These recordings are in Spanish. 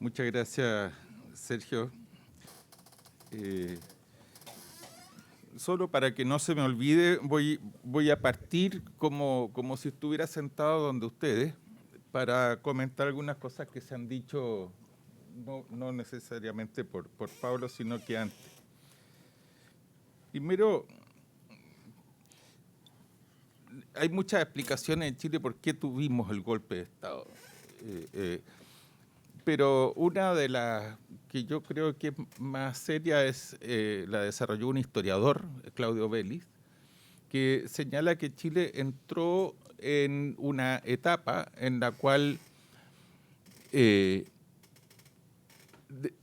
Muchas gracias, Sergio. Solo para que no se me olvide, voy a partir como si estuviera sentado donde ustedes para comentar algunas cosas que se han dicho, no necesariamente por Pablo, sino que antes. Primero, hay muchas explicaciones en Chile por qué tuvimos el golpe de Estado. Pero una de las que yo creo que es más seria es la desarrolló un historiador, Claudio Vélez, que señala que Chile entró en una etapa en la cual él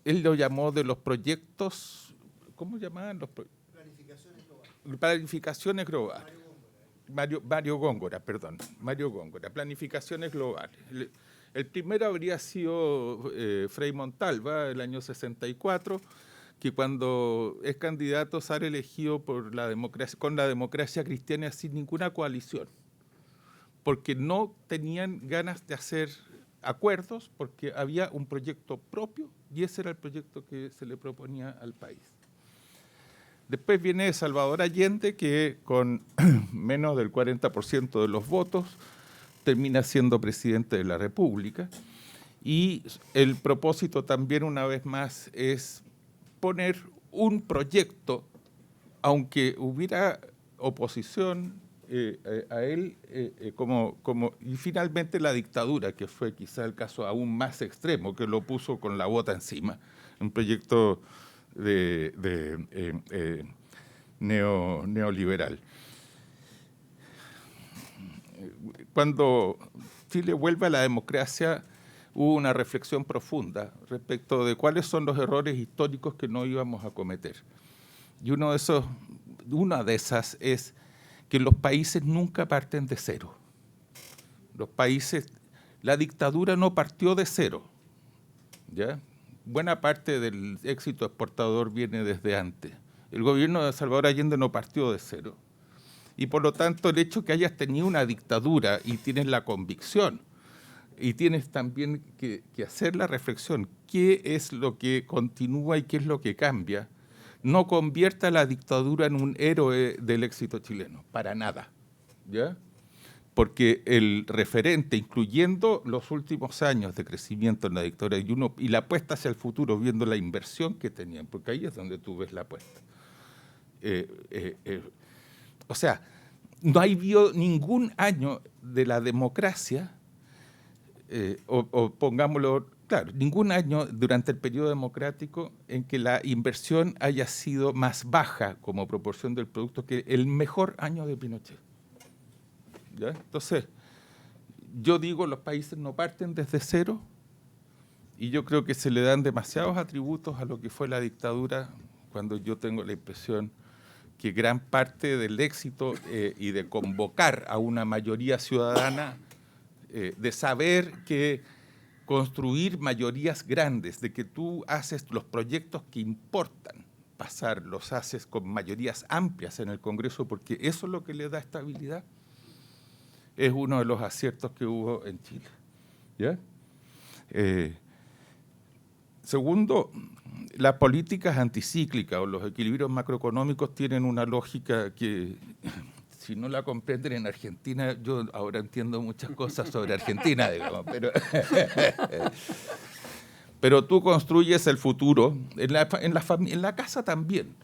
lo llamó de los proyectos, ¿cómo llamaban? Planificaciones globales. Planificaciones globales. Mario Góngora, planificaciones globales. El primero habría sido Frei Montalva, el año 64, que cuando es candidato sale elegido por la democracia, con la democracia cristiana sin ninguna coalición, porque no tenían ganas de hacer acuerdos, porque había un proyecto propio y ese era el proyecto que se le proponía al país. Después viene Salvador Allende, que con menos del 40% de los votos termina siendo presidente de la República. Y el propósito también, una vez más, es poner un proyecto, aunque hubiera oposición a él, y finalmente la dictadura, que fue quizá el caso aún más extremo, que lo puso con la bota encima, un proyecto neoliberal. Cuando Chile vuelve a la democracia, hubo una reflexión profunda respecto de cuáles son los errores históricos que no íbamos a cometer. Y una de esas es que los países nunca parten de cero. La dictadura no partió de cero, ¿ya? Buena parte del éxito exportador viene desde antes. El gobierno de Salvador Allende no partió de cero. Y por lo tanto, el hecho que hayas tenido una dictadura y tienes la convicción y tienes también que hacer la reflexión, qué es lo que continúa y qué es lo que cambia, no convierta a la dictadura en un héroe del éxito chileno, para nada, ¿ya? Porque el referente, incluyendo los últimos años de crecimiento en la dictadura y la apuesta hacia el futuro, viendo la inversión que tenían, porque ahí es donde tú ves la apuesta. O sea, no ha habido ningún año de la democracia, o pongámoslo, claro, ningún año durante el periodo democrático en que la inversión haya sido más baja como proporción del producto que el mejor año de Pinochet. ¿Ya? Entonces, yo digo, los países no parten desde cero y yo creo que se le dan demasiados atributos a lo que fue la dictadura cuando yo tengo la impresión que gran parte del éxito y de convocar a una mayoría ciudadana, de saber que construir mayorías grandes, de que tú haces los proyectos que importan pasar, los haces con mayorías amplias en el Congreso, porque eso es lo que le da estabilidad, es uno de los aciertos que hubo en Chile. ¿Ya? Segundo, las políticas anticíclicas o los equilibrios macroeconómicos tienen una lógica que, si no la comprenden en Argentina, yo ahora entiendo muchas cosas sobre Argentina, digamos, pero tú construyes el futuro, en la casa también.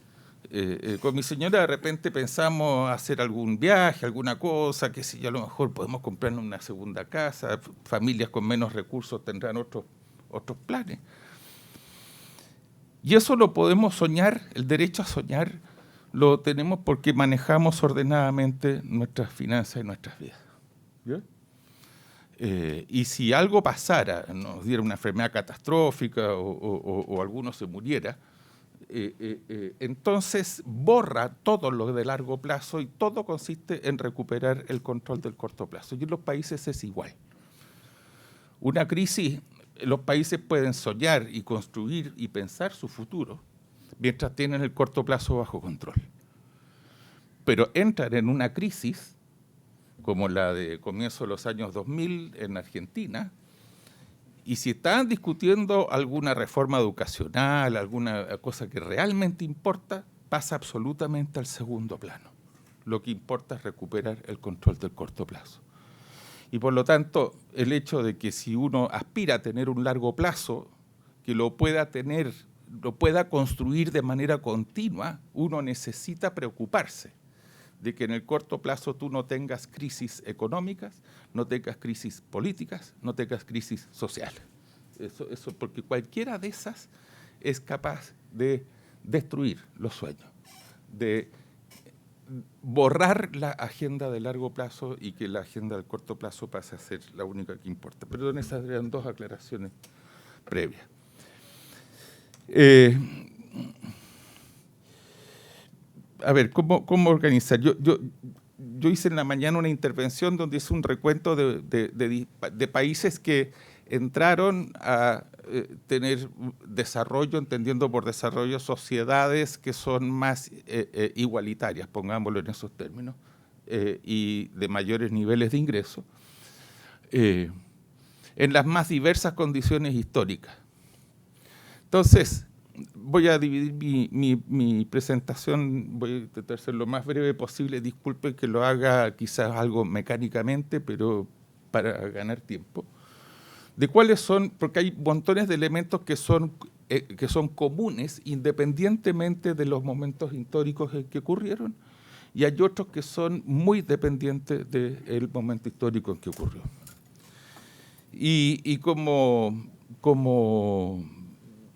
Con mi señora de repente pensamos hacer algún viaje, alguna cosa, que si yo a lo mejor podemos comprarnos una segunda casa, familias con menos recursos tendrán otros planes. Y eso lo podemos soñar, el derecho a soñar lo tenemos porque manejamos ordenadamente nuestras finanzas y nuestras vidas. ¿Ya? Y si algo pasara, nos diera una enfermedad catastrófica o alguno se muriera, entonces borra todo lo de largo plazo y todo consiste en recuperar el control del corto plazo. Y en los países es igual. Una crisis, los países pueden soñar y construir y pensar su futuro mientras tienen el corto plazo bajo control. Pero entran en una crisis, como la de comienzo de los años 2000 en Argentina, Y si están discutiendo alguna reforma educacional, alguna cosa que realmente importa, pasa absolutamente al segundo plano. Lo que importa es recuperar el control del corto plazo. Y por lo tanto, el hecho de que si uno aspira a tener un largo plazo, que lo pueda tener, lo pueda construir de manera continua, uno necesita preocuparse de que en el corto plazo tú no tengas crisis económicas, no tengas crisis políticas, no tengas crisis sociales. Eso porque cualquiera de esas es capaz de destruir los sueños, de borrar la agenda de largo plazo y que la agenda del corto plazo pase a ser la única que importa. Perdón, esas eran dos aclaraciones previas. A ver, ¿cómo organizar? Yo hice en la mañana una intervención donde hice un recuento de países que entraron a tener desarrollo, entendiendo por desarrollo sociedades que son más igualitarias, pongámoslo en esos términos, y de mayores niveles de ingreso, en las más diversas condiciones históricas. Entonces, voy a dividir mi presentación, voy a intentar ser lo más breve posible, disculpen que lo haga quizás algo mecánicamente, pero para ganar tiempo. De cuáles son, porque hay montones de elementos que son comunes independientemente de los momentos históricos en que ocurrieron, y hay otros que son muy dependientes del momento histórico en que ocurrió. Y como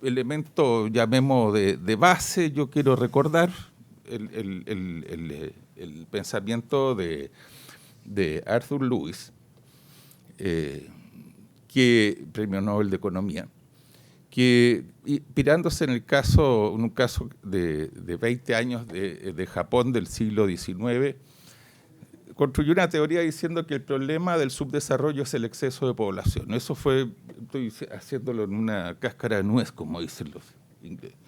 elemento, llamemos, de base, yo quiero recordar el pensamiento de Arthur Lewis, Premio Nobel de Economía, que inspirándose en un caso de 20 años de Japón del siglo XIX, construyó una teoría diciendo que el problema del subdesarrollo es el exceso de población. Eso fue, estoy haciéndolo en una cáscara de nuez, como dicen los ingleses,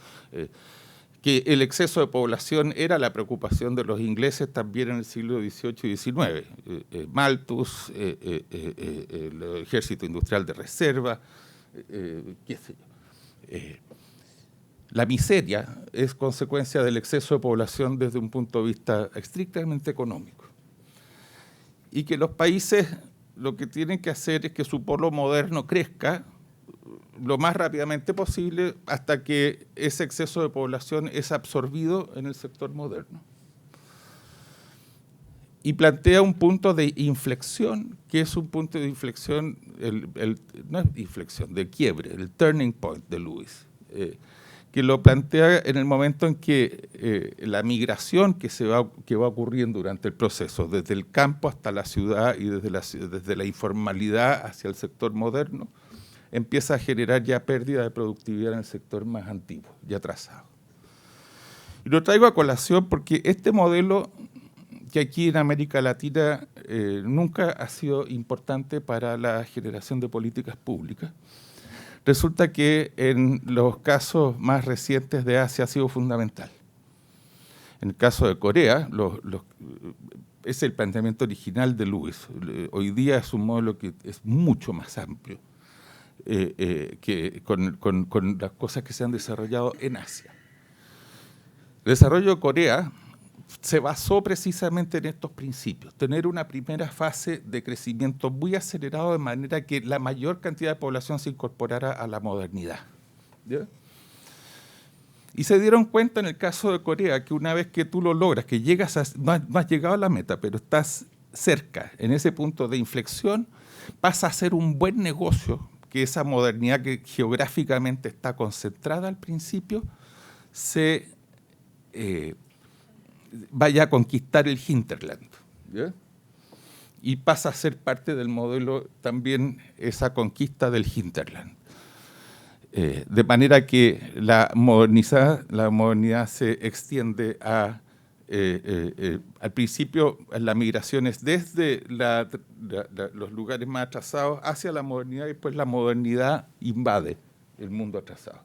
que el exceso de población era la preocupación de los ingleses también en el siglo XVIII y XIX. Malthus, el ejército industrial de reserva, qué sé yo. La miseria es consecuencia del exceso de población desde un punto de vista estrictamente económico. Y que los países lo que tienen que hacer es que su polo moderno crezca lo más rápidamente posible hasta que ese exceso de población es absorbido en el sector moderno. Y plantea un punto de inflexión, que es un punto de inflexión, no es inflexión, de quiebre, el turning point de Lewis, que lo plantea en el momento en que la migración que va ocurriendo durante el proceso, desde el campo hasta la ciudad y desde la informalidad hacia el sector moderno, empieza a generar ya pérdida de productividad en el sector más antiguo, ya atrasado. Y lo traigo a colación porque este modelo, que aquí en América Latina nunca ha sido importante para la generación de políticas públicas, resulta que en los casos más recientes de Asia ha sido fundamental. En el caso de Corea, es el planteamiento original de Lewis. Hoy día es un modelo que es mucho más amplio que con las cosas que se han desarrollado en Asia. El desarrollo de Corea se basó precisamente en estos principios, tener una primera fase de crecimiento muy acelerado de manera que la mayor cantidad de población se incorporara a la modernidad. ¿Ya? Y se dieron cuenta en el caso de Corea que una vez que tú lo logras, que llegas no has llegado a la meta, pero estás cerca, en ese punto de inflexión, pasa a ser un buen negocio que esa modernidad que geográficamente está concentrada al principio se vaya a conquistar el hinterland, ¿ya? Y pasa a ser parte del modelo también esa conquista del hinterland. De manera que la modernidad se extiende a, al principio, las migraciones desde los lugares más atrasados hacia la modernidad, y después la modernidad invade el mundo atrasado.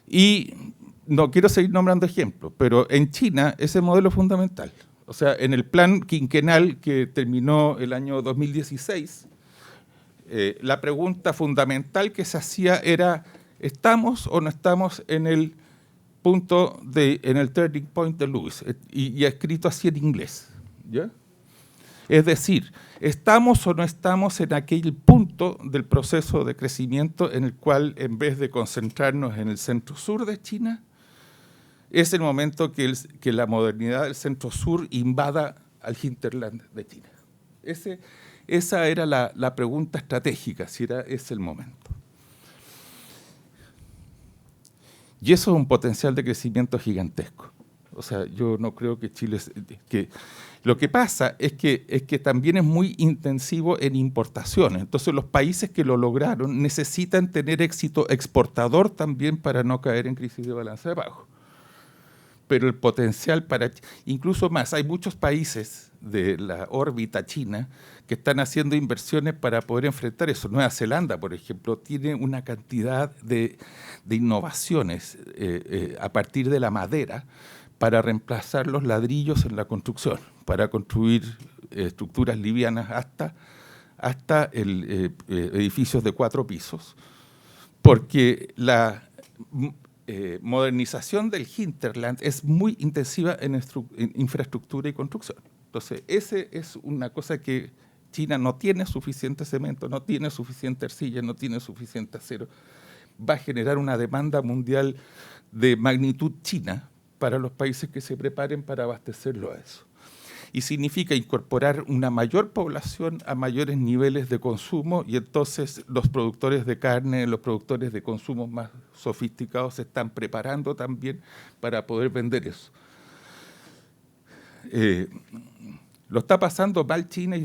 Y no quiero seguir nombrando ejemplos, pero en China ese modelo es fundamental. O sea, en el plan quinquenal que terminó el año 2016, la pregunta fundamental que se hacía era, ¿estamos o no estamos en el punto en el turning point de Lewis? Y escrito así en inglés, ¿ya? Es decir, ¿estamos o no estamos en aquel punto del proceso de crecimiento en el cual, en vez de concentrarnos en el centro-sur de China, es el momento que la modernidad del centro-sur invada al hinterland de China? Esa era la pregunta estratégica, si era ese el momento. Y eso es un potencial de crecimiento gigantesco. O sea, yo no creo que Chile... Lo que pasa es que también es muy intensivo en importaciones. Entonces, los países que lo lograron necesitan tener éxito exportador también para no caer en crisis de balanza de pago. Pero el potencial para... Incluso más, hay muchos países de la órbita china que están haciendo inversiones para poder enfrentar eso. Nueva Zelanda, por ejemplo, tiene una cantidad de innovaciones a partir de la madera para reemplazar los ladrillos en la construcción, para construir estructuras livianas hasta edificios de 4 pisos, porque la modernización del hinterland es muy intensiva en infraestructura y construcción. Entonces, esa es una cosa que China no tiene suficiente cemento, no tiene suficiente arcilla, no tiene suficiente acero. Va a generar una demanda mundial de magnitud china para los países que se preparen para abastecerlo a eso. Y significa incorporar una mayor población a mayores niveles de consumo, y entonces los productores de carne, los productores de consumos más sofisticados se están preparando también para poder vender eso. Lo está pasando mal China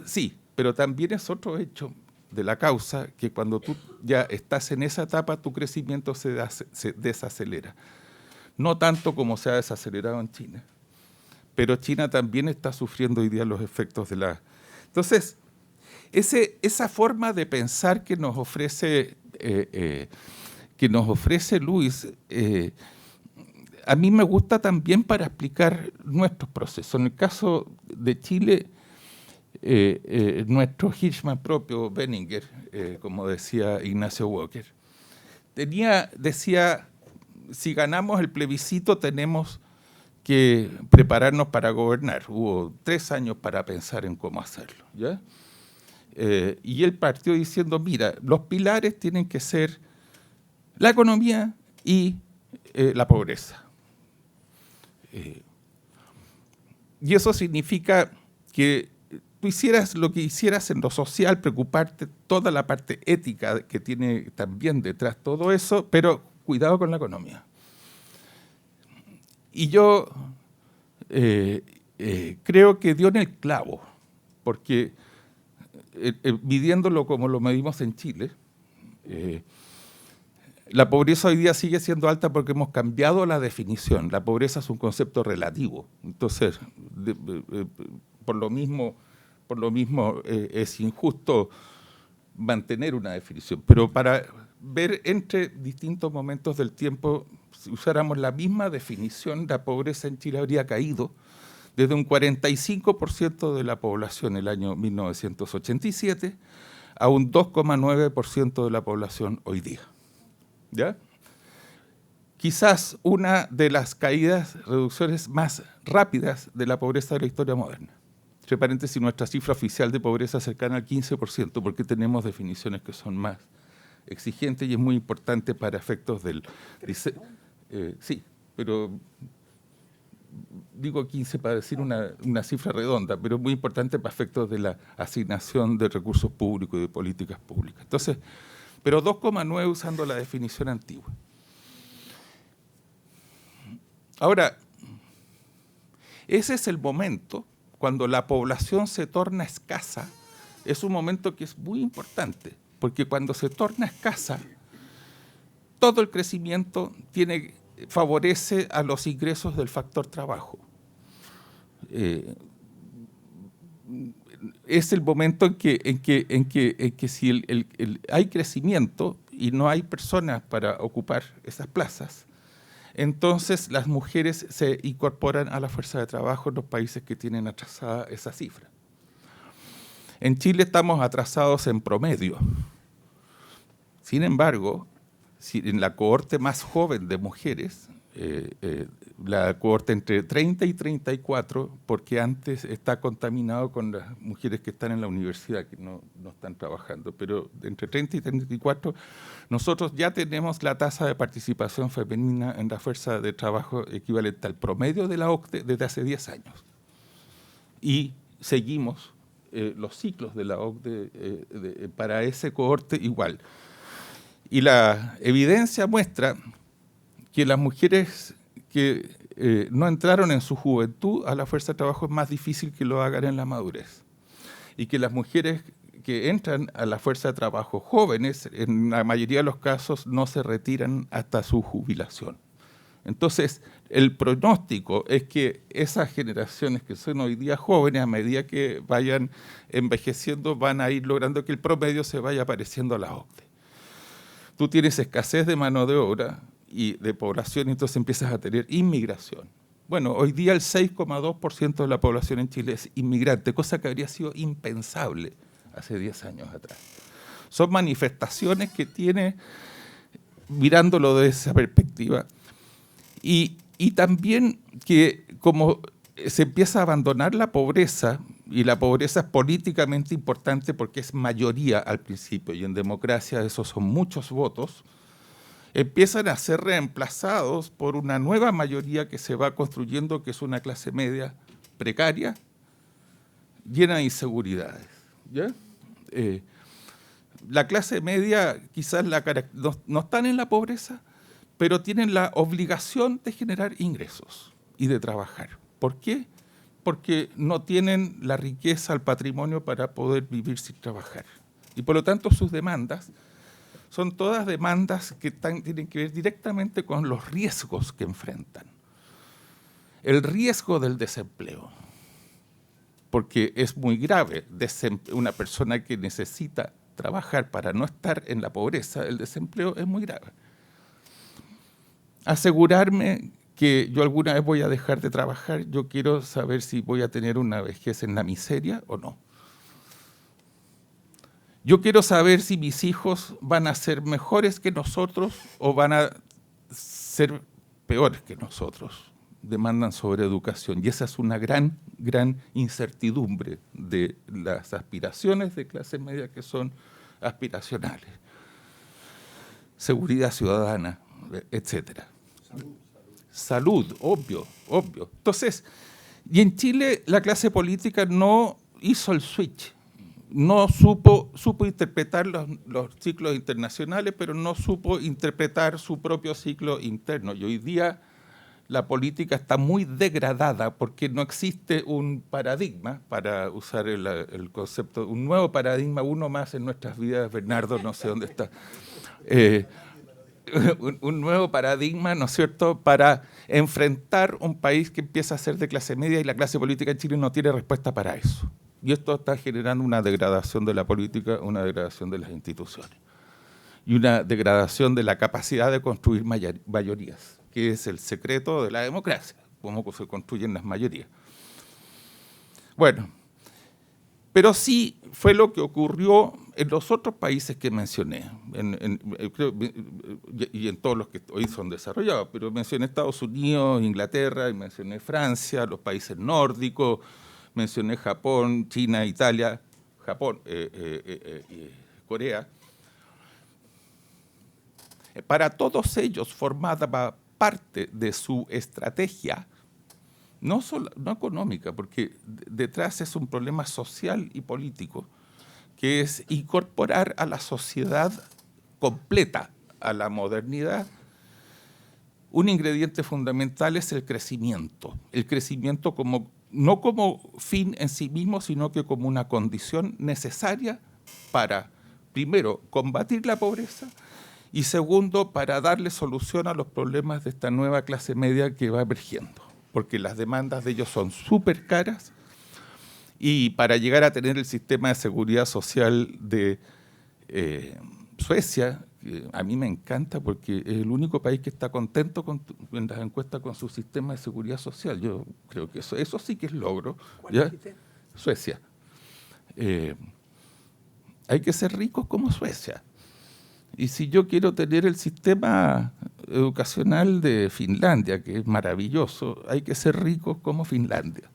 sí, pero también es otro hecho de la causa que cuando tú ya estás en esa etapa, tu crecimiento se desacelera. No tanto como se ha desacelerado en China, pero China también está sufriendo hoy día los efectos de la... Entonces, esa forma de pensar que nos ofrece Lewis, a mí me gusta también para explicar nuestros procesos. En el caso de Chile, nuestro Hirschman propio, Benninger, como decía Ignacio Walker, decía, si ganamos el plebiscito tenemos que prepararnos para gobernar. Hubo 3 años para pensar en cómo hacerlo, ¿ya? Y él partió diciendo, mira, los pilares tienen que ser la economía y la pobreza. Y eso significa que tú hicieras lo que hicieras en lo social, preocuparte toda la parte ética que tiene también detrás todo eso, pero cuidado con la economía. Y yo creo que dio en el clavo, porque midiéndolo como lo medimos en Chile, la pobreza hoy día sigue siendo alta porque hemos cambiado la definición. La pobreza es un concepto relativo. Entonces, por lo mismo es injusto mantener una definición. Pero para ver entre distintos momentos del tiempo, si usáramos la misma definición, la pobreza en Chile habría caído desde un 45% de la población en el año 1987 a un 2,9% de la población hoy día. ¿Ya? Quizás una de las reducciones más rápidas de la pobreza de la historia moderna. Entre paréntesis, nuestra cifra oficial de pobreza es cercana al 15%, porque tenemos definiciones que son más exigentes y es muy importante para efectos del... sí, pero digo 15 para decir una cifra redonda, pero es muy importante para efectos de la asignación de recursos públicos y de políticas públicas. Entonces, pero 2,9 usando la definición antigua. Ahora, ese es el momento cuando la población se torna escasa. Es un momento que es muy importante, porque cuando se torna escasa, todo el crecimiento favorece a los ingresos del factor trabajo. Es el momento en que si hay crecimiento y no hay personas para ocupar esas plazas, entonces las mujeres se incorporan a la fuerza de trabajo en los países que tienen atrasada esa cifra. En Chile estamos atrasados en promedio. Sin embargo, en la cohorte más joven de mujeres, la cohorte entre 30 y 34, porque antes está contaminado con las mujeres que están en la universidad, que no están trabajando, pero entre 30 y 34 nosotros ya tenemos la tasa de participación femenina en la fuerza de trabajo equivalente al promedio de la OCDE desde hace 10 años. Y seguimos los ciclos de la OCDE para ese cohorte igual. Y la evidencia muestra que las mujeres que no entraron en su juventud a la fuerza de trabajo es más difícil que lo hagan en la madurez. Y que las mujeres que entran a la fuerza de trabajo jóvenes, en la mayoría de los casos, no se retiran hasta su jubilación. Entonces, el pronóstico es que esas generaciones que son hoy día jóvenes, a medida que vayan envejeciendo, van a ir logrando que el promedio se vaya pareciendo a la OCDE. Tú tienes escasez de mano de obra y de población, y entonces empiezas a tener inmigración. Bueno, hoy día el 6,2% de la población en Chile es inmigrante, cosa que habría sido impensable hace 10 años atrás. Son manifestaciones que tiene, mirándolo desde esa perspectiva, y también que como se empieza a abandonar la pobreza, y la pobreza es políticamente importante porque es mayoría al principio, y en democracia esos son muchos votos, empiezan a ser reemplazados por una nueva mayoría que se va construyendo, que es una clase media precaria, llena de inseguridades. ¿Ya? La clase media quizás no están en la pobreza, pero tienen la obligación de generar ingresos y de trabajar. ¿Por qué? Porque no tienen la riqueza, el patrimonio para poder vivir sin trabajar. Y por lo tanto sus demandas son todas demandas que tienen que ver directamente con los riesgos que enfrentan. El riesgo del desempleo, porque es muy grave. Una persona que necesita trabajar para no estar en la pobreza, el desempleo es muy grave. Asegurarme que yo alguna vez voy a dejar de trabajar, yo quiero saber si voy a tener una vejez en la miseria o no. Yo quiero saber si mis hijos van a ser mejores que nosotros o van a ser peores que nosotros. Demandan sobre educación, y esa es una gran incertidumbre de las aspiraciones de clase media, que son aspiracionales. Seguridad ciudadana, etcétera. Salud, obvio. Entonces, y en Chile la clase política no hizo el switch, no supo interpretar los ciclos internacionales, pero no supo interpretar su propio ciclo interno. Y hoy día la política está muy degradada porque no existe un paradigma, para usar el concepto, un nuevo paradigma, uno más en nuestras vidas. Bernardo, no sé dónde está. Un nuevo paradigma, ¿no es cierto?, para enfrentar un país que empieza a ser de clase media, y la clase política en Chile no tiene respuesta para eso. Y esto está generando una degradación de la política, una degradación de las instituciones y una degradación de la capacidad de construir mayorías, que es el secreto de la democracia, cómo se construyen las mayorías. Bueno, pero sí fue lo que ocurrió en los otros países que mencioné, y en todos los que hoy son desarrollados, pero mencioné Estados Unidos, Inglaterra, y mencioné Francia, los países nórdicos, mencioné Japón, China, Italia, Corea. Para todos ellos formaba parte de su estrategia, no económica, porque detrás es un problema social y político, que es incorporar a la sociedad completa a la modernidad. Un ingrediente fundamental es el crecimiento no como fin en sí mismo, sino que como una condición necesaria para, primero, combatir la pobreza, y segundo, para darle solución a los problemas de esta nueva clase media que va emergiendo, porque las demandas de ellos son súper caras, y para llegar a tener el sistema de seguridad social de Suecia, que a mí me encanta porque es el único país que está contento en las encuestas con su sistema de seguridad social. Yo creo que eso sí que es logro. ¿Cuál ¿Ya? dijiste? Suecia. hay que ser ricos como Suecia. Y si yo quiero tener el sistema educacional de Finlandia, que es maravilloso, hay que ser ricos como Finlandia.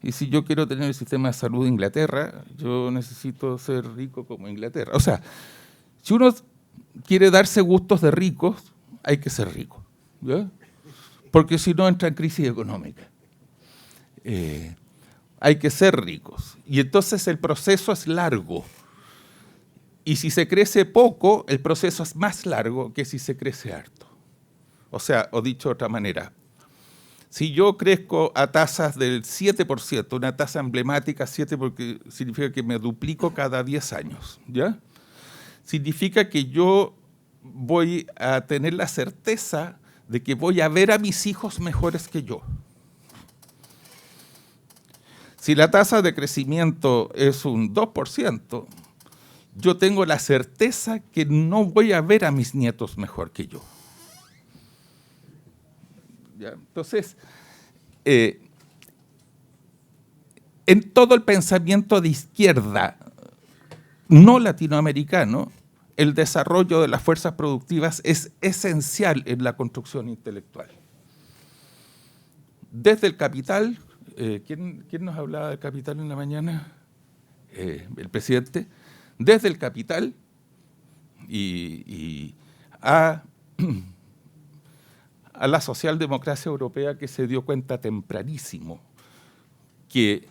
Y si yo quiero tener el sistema de salud de Inglaterra, yo necesito ser rico como Inglaterra. O sea, si uno quiere darse gustos de ricos, hay que ser rico, ¿ya? Porque si no entra en crisis económica. Hay que ser ricos. Y entonces el proceso es largo. Y si se crece poco, el proceso es más largo que si se crece harto. O sea, o dicho de otra manera, si yo crezco a tasas del 7%, una tasa emblemática, 7 porque significa que me duplico cada 10 años, ¿ya? Significa que yo voy a tener la certeza de que voy a ver a mis hijos mejores que yo. Si la tasa de crecimiento es un 2%, yo tengo la certeza que no voy a ver a mis nietos mejor que yo. ¿Ya? Entonces, en todo el pensamiento de izquierda no latinoamericano, el desarrollo de las fuerzas productivas es esencial en la construcción intelectual. Desde el capital, ¿quién nos hablaba del capital en la mañana? El presidente. Desde el capital y a la socialdemocracia europea, que se dio cuenta tempranísimo que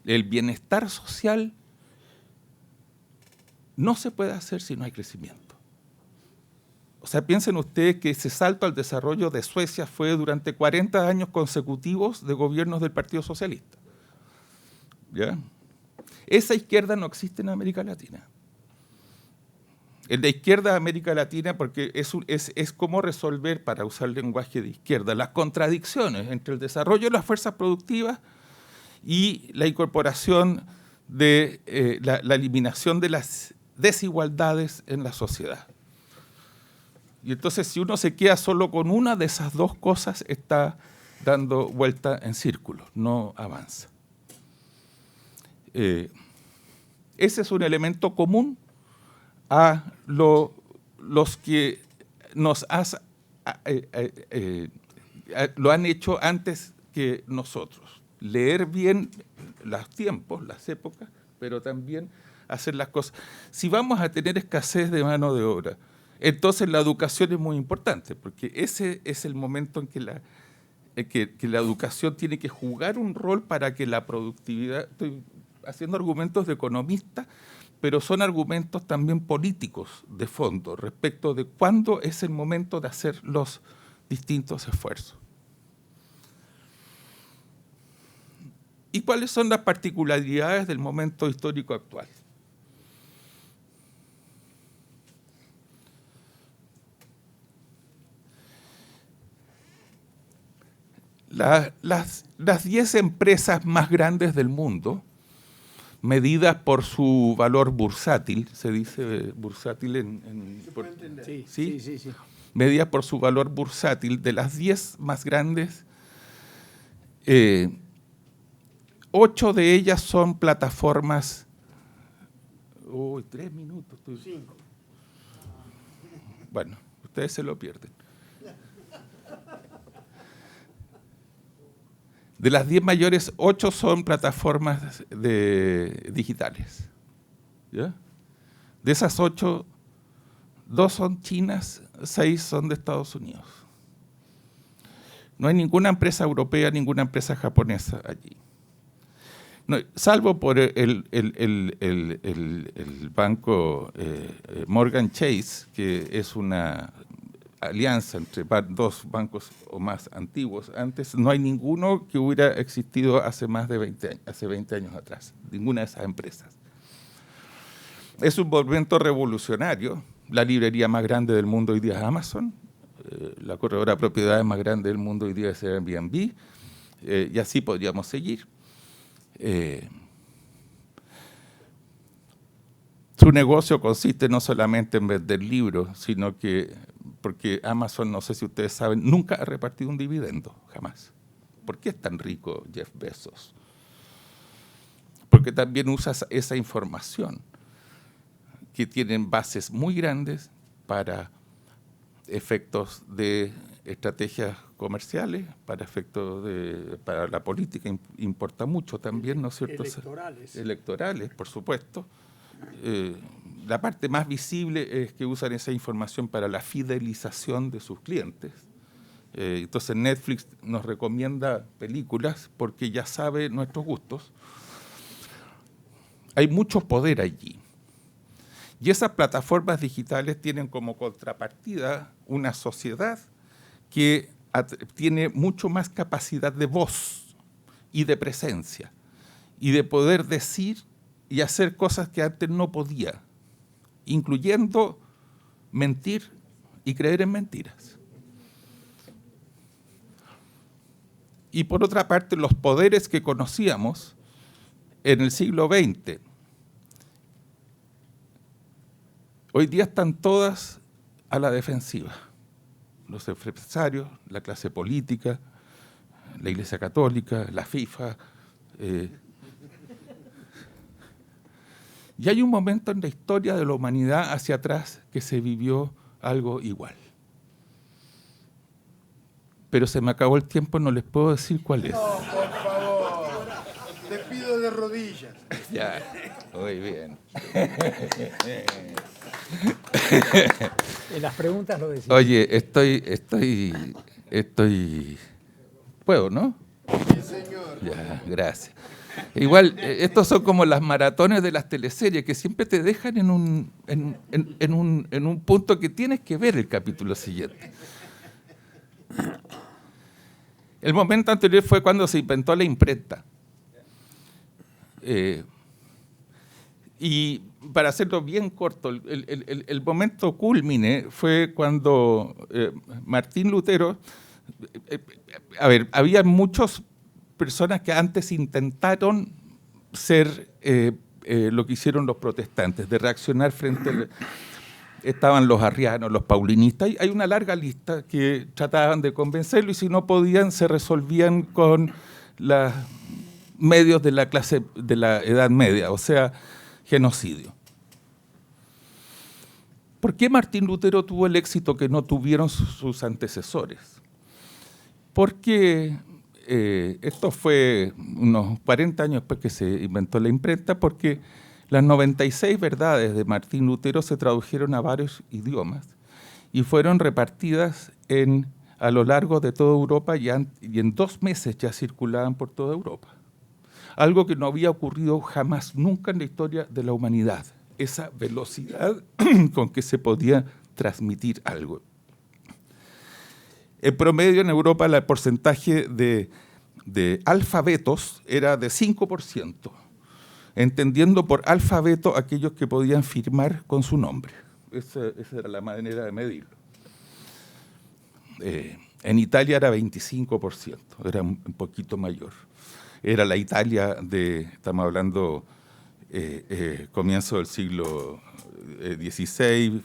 el bienestar social no se puede hacer si no hay crecimiento. O sea, piensen ustedes que ese salto al desarrollo de Suecia fue durante 40 años consecutivos de gobiernos del Partido Socialista. ¿Ya? Esa izquierda no existe en América Latina. En la izquierda de América Latina, porque es como resolver, para usar el lenguaje de izquierda, las contradicciones entre el desarrollo de las fuerzas productivas y la incorporación de la eliminación de las desigualdades en la sociedad. Y entonces, si uno se queda solo con una de esas dos cosas, está dando vuelta en círculos, no avanza. Ese es un elemento común a los que lo han hecho antes que nosotros. Leer bien los tiempos, las épocas, pero también hacer las cosas. Si vamos a tener escasez de mano de obra, entonces la educación es muy importante, porque ese es el momento en que la educación tiene que jugar un rol para que la productividad... Estoy haciendo argumentos de economista, pero son argumentos también políticos de fondo respecto de cuándo es el momento de hacer los distintos esfuerzos. ¿Y cuáles son las particularidades del momento histórico actual? Las 10 empresas más grandes del mundo, medidas por su valor bursátil, se dice bursátil Sí. medidas por su valor bursátil, de las 10 más grandes, 8 de ellas son plataformas. Uy, 3 minutos. 5. Bueno, ustedes se lo pierden. De las 10 mayores, 8 son plataformas digitales. ¿Ya? De esas 8, 2 son chinas, 6 son de Estados Unidos. No hay ninguna empresa europea, ninguna empresa japonesa allí. No, salvo por el banco Morgan Chase, que es una alianza entre dos bancos o más antiguos. Antes no hay ninguno que hubiera existido hace más de 20 años, hace 20 años atrás, ninguna de esas empresas. Es un movimiento revolucionario. La librería más grande del mundo hoy día es Amazon, la corredora de propiedades más grande del mundo hoy día es Airbnb, y así podríamos seguir. Su negocio consiste no solamente en vender libros, sino que, porque Amazon, no sé si ustedes saben, nunca ha repartido un dividendo, jamás. ¿Por qué es tan rico Jeff Bezos? Porque también usa esa información. que tienen bases muy grandes para efectos de estrategias comerciales, para efectos para la política importa mucho también, ¿no es cierto? Electorales. Electorales, por supuesto. La parte más visible es que usan esa información para la fidelización de sus clientes. Entonces Netflix nos recomienda películas porque ya sabe nuestros gustos. Hay mucho poder allí. Y esas plataformas digitales tienen como contrapartida una sociedad que tiene mucho más capacidad de voz y de presencia y de poder decir y hacer cosas que antes no podía, incluyendo mentir y creer en mentiras. Y por otra parte, los poderes que conocíamos en el siglo XX, hoy día están todas a la defensiva. Los empresarios, la clase política, la Iglesia Católica, la FIFA. Y hay un momento en la historia de la humanidad hacia atrás que se vivió algo igual. Pero se me acabó el tiempo, no les puedo decir cuál es. No, por favor. Te pido de rodillas. Ya, muy bien. En las preguntas lo decía. Oye, ¿puedo, no? Sí, señor. Ya, gracias. Igual, estos son como las maratones de las teleseries que siempre te dejan en un punto que tienes que ver el capítulo siguiente. El momento anterior fue cuando se inventó la imprenta. Y para hacerlo bien corto, el momento cúlmine fue cuando Martín Lutero, había muchas personas que antes intentaron ser lo que hicieron los protestantes, de reaccionar frente estaban los arrianos, los paulinistas, y hay una larga lista que trataban de convencerlo y si no podían se resolvían con los medios de la clase de la Edad Media, o sea, genocidio. ¿Por qué Martín Lutero tuvo el éxito que no tuvieron sus antecesores? Porque esto fue unos 40 años después que se inventó la imprenta, porque las 96 verdades de Martín Lutero se tradujeron a varios idiomas y fueron repartidas a lo largo de toda Europa y en 2 meses ya circulaban por toda Europa. Algo que no había ocurrido jamás, nunca en la historia de la humanidad. Esa velocidad con que se podía transmitir algo. En promedio en Europa el porcentaje de alfabetos era de 5%, entendiendo por alfabeto aquellos que podían firmar con su nombre. Esa era la manera de medirlo. En Italia era 25%, era un poquito mayor. Era la Italia estamos hablando, comienzo del siglo XVI,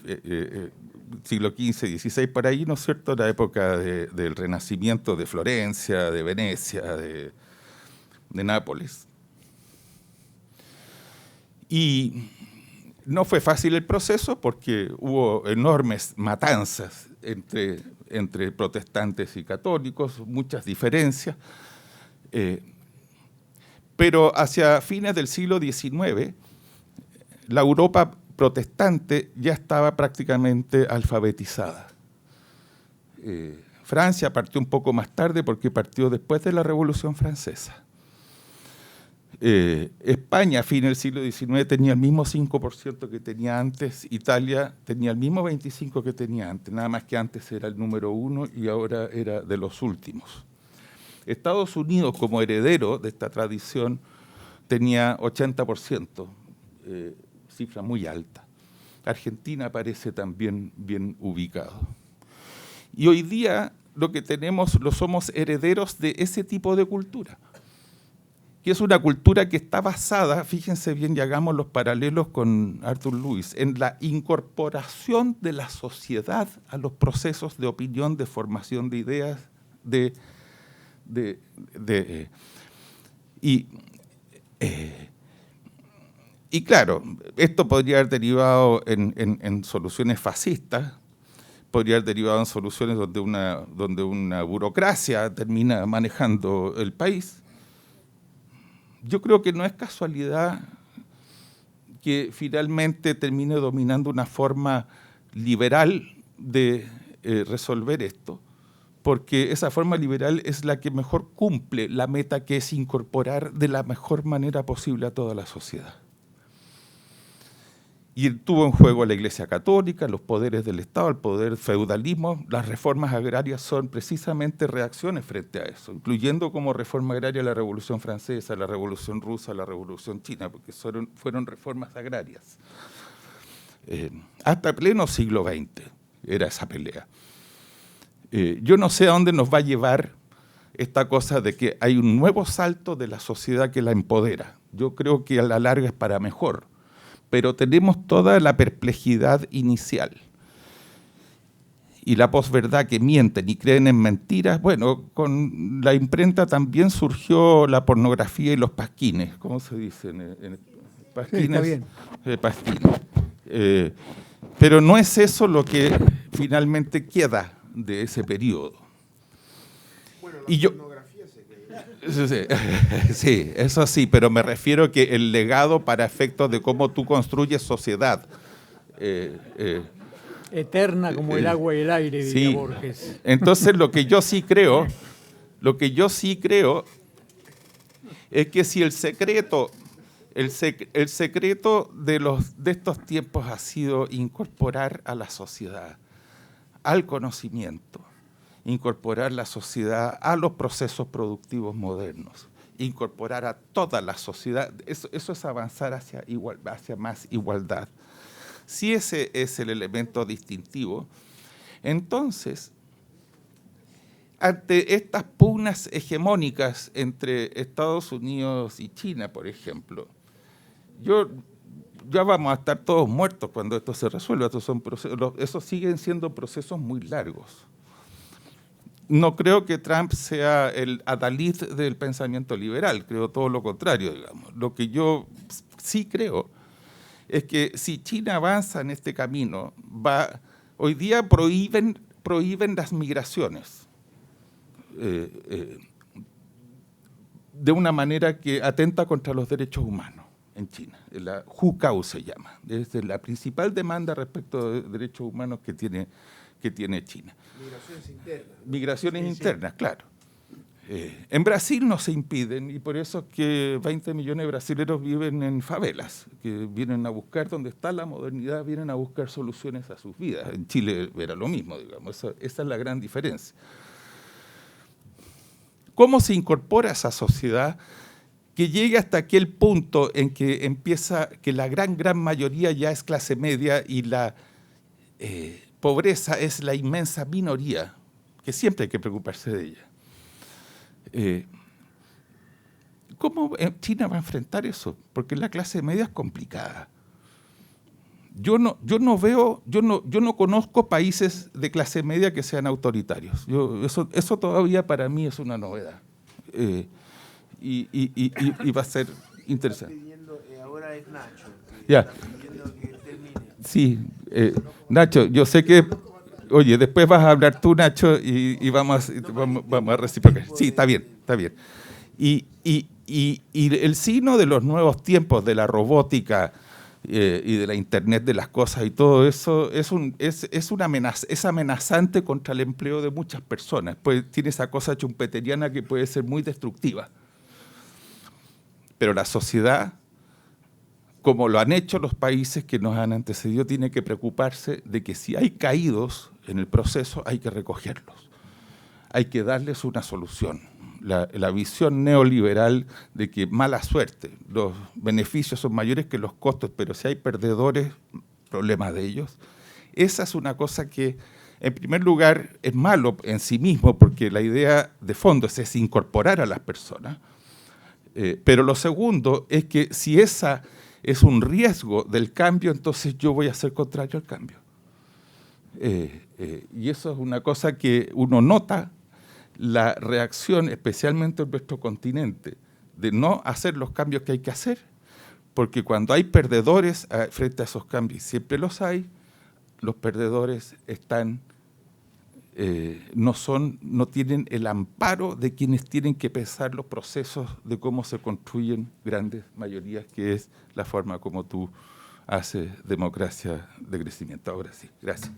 siglo XV, XVI, por ahí, ¿no es cierto?, la época del Renacimiento de Florencia, de Venecia, de Nápoles. Y no fue fácil el proceso porque hubo enormes matanzas entre protestantes y católicos, muchas diferencias, pero hacia fines del siglo XIX, la Europa protestante ya estaba prácticamente alfabetizada. Francia partió un poco más tarde porque partió después de la Revolución Francesa. España a fines del siglo XIX tenía el mismo 5% que tenía antes, Italia tenía el mismo 25% que tenía antes, nada más que antes era el número 1 y ahora era de los últimos. Estados Unidos, como heredero de esta tradición, tenía 80%, cifra muy alta. Argentina parece también bien ubicado. Y hoy día lo que tenemos, somos herederos de ese tipo de cultura, que es una cultura que está basada, fíjense bien y hagamos los paralelos con Arthur Lewis, en la incorporación de la sociedad a los procesos de opinión, de formación de ideas, Y claro, esto podría haber derivado en soluciones fascistas, podría haber derivado en soluciones donde una burocracia termina manejando el país. Yo creo que no es casualidad que finalmente termine dominando una forma liberal de resolver esto, porque esa forma liberal es la que mejor cumple la meta, que es incorporar de la mejor manera posible a toda la sociedad. Y tuvo en juego la Iglesia Católica, los poderes del Estado, el poder feudalismo. Las reformas agrarias son precisamente reacciones frente a eso, incluyendo como reforma agraria la Revolución Francesa, la Revolución Rusa, la Revolución China, porque fueron reformas agrarias. Hasta pleno siglo XX era esa pelea. Yo no sé a dónde nos va a llevar esta cosa de que hay un nuevo salto de la sociedad que la empodera. Yo creo que a la larga es para mejor, pero tenemos toda la perplejidad inicial y la posverdad, que mienten y creen en mentiras. Bueno, con la imprenta también surgió la pornografía y los pasquines. ¿Cómo se dice? Pasquines. Sí, está bien. Pasquines. Pero no es eso lo que finalmente queda de ese periodo. Bueno, Y yo, pornografía se queda. sí, eso sí, pero me refiero que el legado para efectos de cómo tú construyes sociedad. Eterna como el agua y el aire, diría Sí. Borges. Entonces lo que yo sí creo es que si el secreto de estos tiempos ha sido incorporar a la sociedad al conocimiento, incorporar la sociedad a los procesos productivos modernos, incorporar a toda la sociedad, eso es avanzar hacia más igualdad. Si ese es el elemento distintivo, entonces, ante estas pugnas hegemónicas entre Estados Unidos y China, por ejemplo, ya vamos a estar todos muertos cuando esto se resuelva. Esos siguen siendo procesos muy largos. No creo que Trump sea el adalid del pensamiento liberal, creo todo lo contrario, digamos. Lo que yo sí creo es que si China avanza en este camino, hoy día prohíben las migraciones de una manera que atenta contra los derechos humanos en China. La Hukou se llama. Es la principal demanda respecto de derechos humanos que tiene China. Migraciones internas. Migraciones internas, claro. En Brasil no se impiden, y por eso es que 20 millones de brasileños viven en favelas, que vienen a buscar donde está la modernidad, vienen a buscar soluciones a sus vidas. En Chile era lo mismo, digamos, esa es la gran diferencia. ¿Cómo se incorpora esa sociedad que llegue hasta aquel punto en que empieza, que la gran mayoría ya es clase media y la pobreza es la inmensa minoría, que siempre hay que preocuparse de ella? ¿Cómo China va a enfrentar eso? Porque la clase media es complicada. Yo no conozco países de clase media que sean autoritarios. Eso todavía para mí es una novedad. Y va a ser interesante. Pidiendo, ahora es Nacho. Ya. Está pidiendo que termine. Sí, Nacho, yo sé que, oye, después vas a hablar tú, Nacho, y vamos a reciprocar. Sí, está bien. Y el signo de los nuevos tiempos, de la robótica y de la Internet de las cosas y todo eso, es una amenaza, es amenazante contra el empleo de muchas personas. Pues tiene esa cosa chumpeteriana que puede ser muy destructiva. Pero la sociedad, como lo han hecho los países que nos han antecedido, tiene que preocuparse de que si hay caídos en el proceso, hay que recogerlos. Hay que darles una solución. La visión neoliberal de que mala suerte, los beneficios son mayores que los costos, pero si hay perdedores, problemas de ellos. Esa es una cosa que, en primer lugar, es malo en sí mismo, porque la idea de fondo es incorporar a las personas. Pero lo segundo es que si esa es un riesgo del cambio, entonces yo voy a ser contrario al cambio. Y eso es una cosa que uno nota, la reacción, especialmente en nuestro continente, de no hacer los cambios que hay que hacer, porque cuando hay perdedores frente a esos cambios, siempre los hay, los perdedores están, no tienen el amparo de quienes tienen que pensar los procesos de cómo se construyen grandes mayorías, que es la forma como tú haces democracia de crecimiento. Ahora sí, gracias.